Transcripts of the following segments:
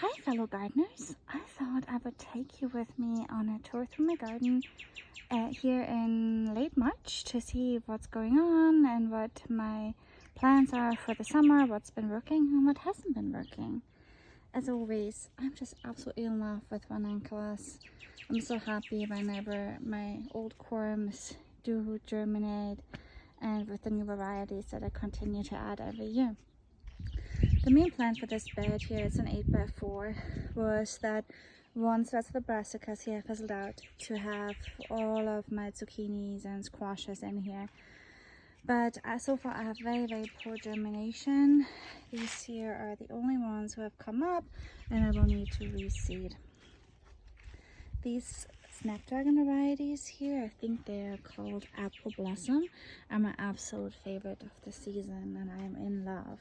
Hi fellow gardeners, I thought I would take you with me on a tour through my garden here in late March to see what's going on and what my plans are for the summer, what's been working and what hasn't been working. As always, I'm just absolutely in love with ranunculus. I'm so happy whenever my old corms do germinate and with the new varieties that I continue to add every year. The main plan for this bed here, it's an 8x4, was that once that's the brassicas here fizzled out, to have all of my zucchinis and squashes in here. But so far I have very poor germination. These here are the only ones who have come up, and I will need to reseed. These snapdragon varieties here, I think they are called Apple Blossom, are my absolute favorite of the season, and I am in love.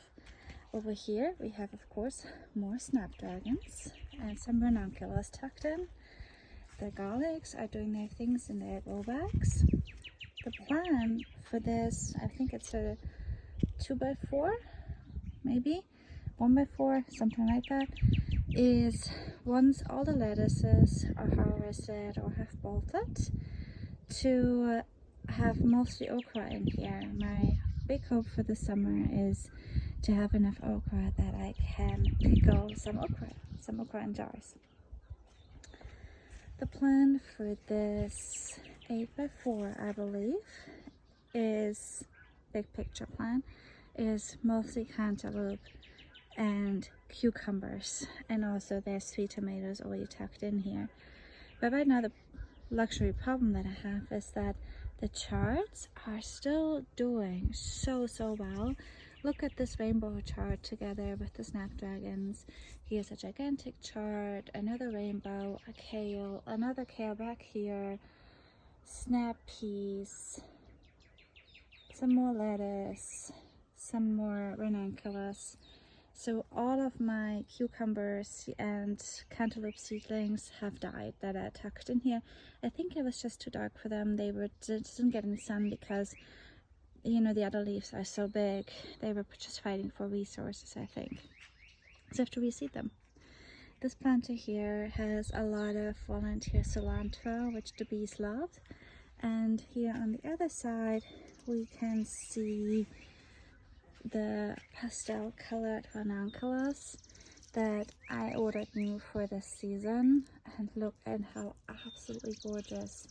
Over here we have, of course, more snapdragons and some ranunculus tucked in. The garlics are doing their things in their grow bags. The plan for this, I think it's a 2x4, maybe 1x4, something like that, is once all the lettuces are harvested or have bolted, to have mostly okra in here. My big hope for the summer is to have enough okra that I can pickle some okra in jars. The plan for this 8x4, I believe, is, big picture plan, is mostly cantaloupe and cucumbers, and also there's sweet tomatoes already tucked in here. But right now the luxury problem that I have is that the charts are still doing so well. Look at this rainbow chart together with the snapdragons. Here's a gigantic chart, another rainbow, a kale, another kale back here, snap peas, some more lettuce, some more ranunculus. So all of my cucumbers and cantaloupe seedlings have died that I tucked in here. I think it was just too dark for them. They didn't get any sun because, you know, the other leaves are so big. They were just fighting for resources, I think. So I have to reseed them. This planter here has a lot of volunteer cilantro, which the bees love. And here on the other side, we can see the pastel colored ranunculus that I ordered new for this season. And look at how absolutely gorgeous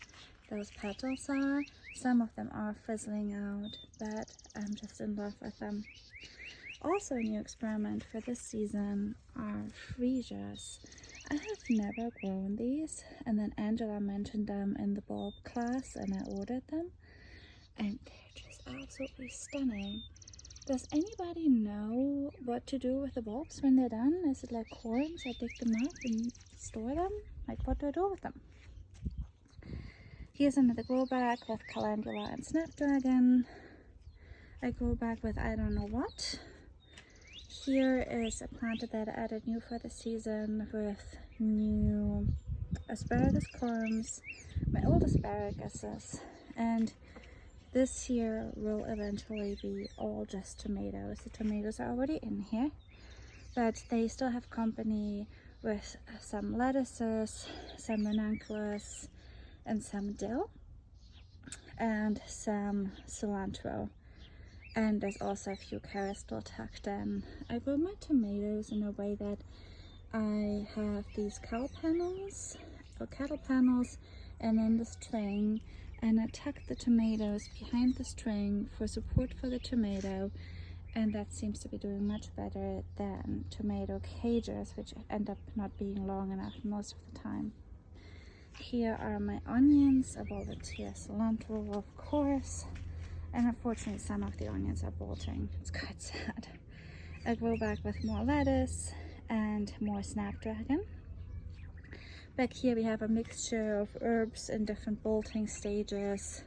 those petals are. Some of them are fizzling out, but I'm just in love with them. Also a new experiment for this season are freesias. I have never grown these, and then Angela mentioned them in the bulb class and I ordered them, and they're just absolutely stunning. Does anybody know what to do with the bulbs when they're done? Is it like corms? I dig them up and store them? Like, what do I do with them? Here's another grow bag with calendula and snapdragon. A grow bag with I don't know what. Here is a plant that I added new for the season with new asparagus corms, my old asparaguses, and this here will eventually be all just tomatoes. The tomatoes are already in here, but they still have company with some lettuces, some ranunculus, and some dill, and some cilantro. And there's also a few carrots still tucked in. I grow my tomatoes in a way that I have these cow panels or cattle panels and then the string, and I tuck the tomatoes behind the string for support for the tomato, and that seems to be doing much better than tomato cages, which end up not being long enough most of the time. Here are my onions, a volunteer cilantro, of course, and unfortunately some of the onions are bolting. It's quite sad. I grow back with more lettuce and more snapdragon. Back here we have a mixture of herbs in different bolting stages,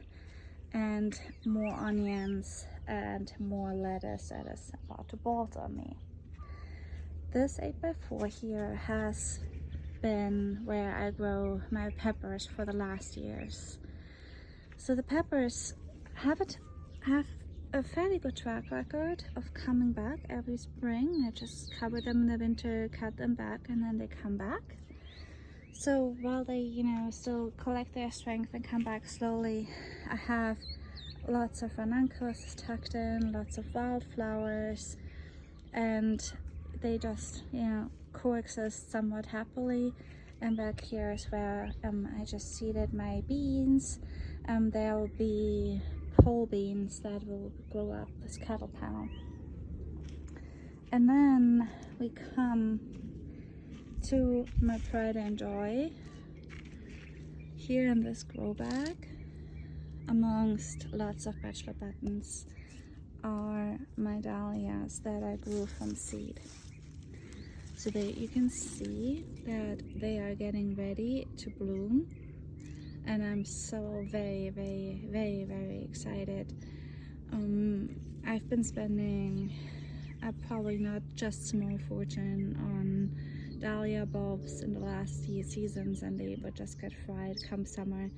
and more onions and more lettuce that is about to bolt on me. This 8x4 here has been where I grow my peppers for the last years. So the peppers have a fairly good track record of coming back every spring. I just cover them in the winter, cut them back, and then they come back. So while they, you know, still collect their strength and come back slowly, I have lots of ranunculuses tucked in, lots of wildflowers, and they just, you know, coexist somewhat happily. And back here is where I just seeded my beans. There will be pole beans that will grow up this cattle panel. And then we come to my pride and joy. Here in this grow bag, amongst lots of bachelor buttons, are my dahlias that I grew from seed. So there you can see that they are getting ready to bloom, and I'm so very, very, very, very excited. I've been spending probably not just small fortune on dahlia bulbs in the last few seasons, and they would just get fried come summer,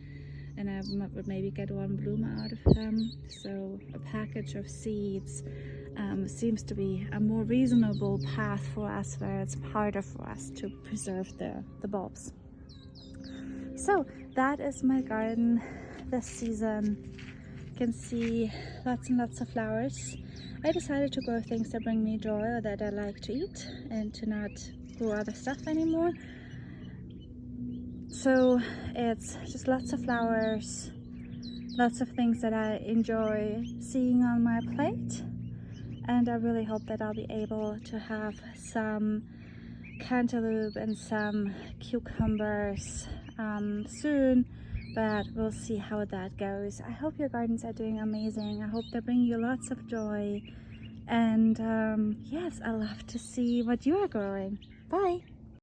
and I would maybe get one bloom out of them. So a package of seeds seems to be a more reasonable path for us, where it's harder for us to preserve the bulbs. So that is my garden this season. You can see lots and lots of flowers. I decided to grow things that bring me joy or that I like to eat, and to not grow other stuff anymore. So it's just lots of flowers, lots of things that I enjoy seeing on my plate, and I really hope that I'll be able to have some cantaloupe and some cucumbers soon, but we'll see how that goes. I hope your gardens are doing amazing. I hope they bring you lots of joy, and yes, I love to see what you are growing. Bye!